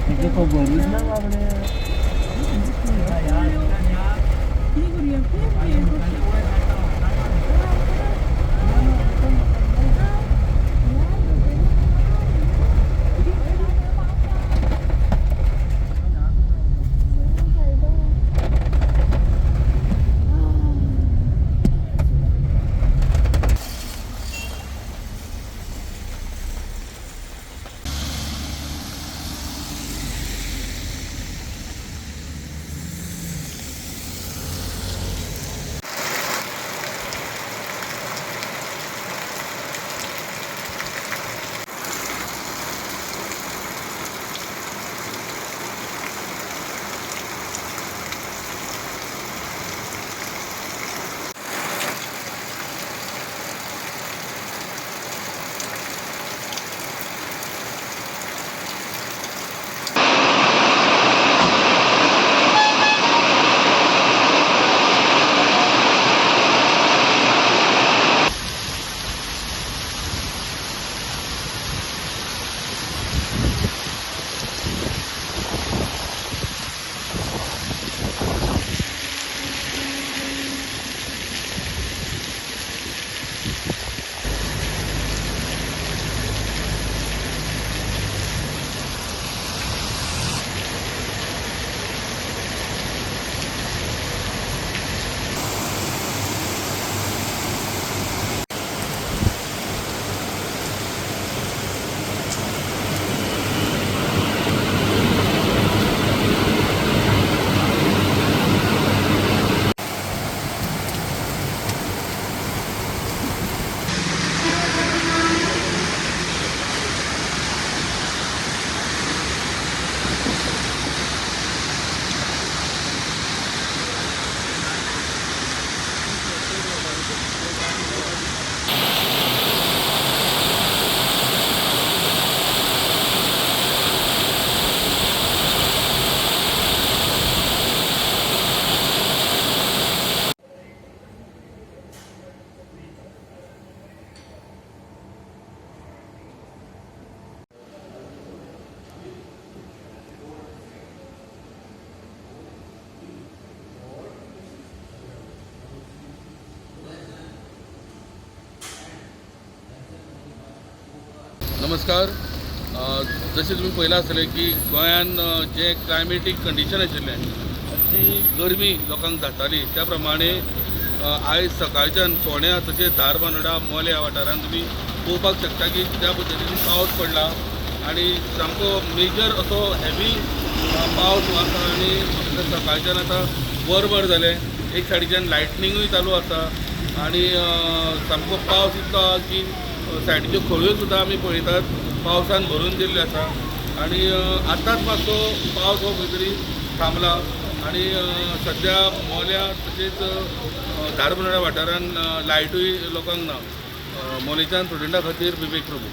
तेगे खबरूच ना बाबडे. नमस्कार. जशें तुमी पळयलां आसतलें की गोंयान जे क्लायमेटीक कंडिशन आशिल्लें ती गरमी लोकांक जाताली त्या प्रमाणे आयज सकाळच्यान फोंड्या तशेंच धारबांदोडा मोल्या ह्या वाठारांत तुमी पळोवपाक शकता की त्या पद्दतीन पावस पडला आनी सामको मेजर असो हेवी पावस आसा आनी सकाळच्यान आतां वरभर जालें. एक सायडीच्यान लायटनिंगूय चालू आसा आनी सामको पावस इतलो आसा की सायडीच्यो खळयो सुद्दां आमी पळयतात पावसान भरून दिल्ल्यो आसा आनी आतांच मातसो पावस हो खंय तरी थांबला आनी सद्या मोल्या तशेंच धारबांदोडा वाठारान लायटूय लोकांक ना. मोलेच्यान स्टुडंटा खातीर विवेक प्रभू.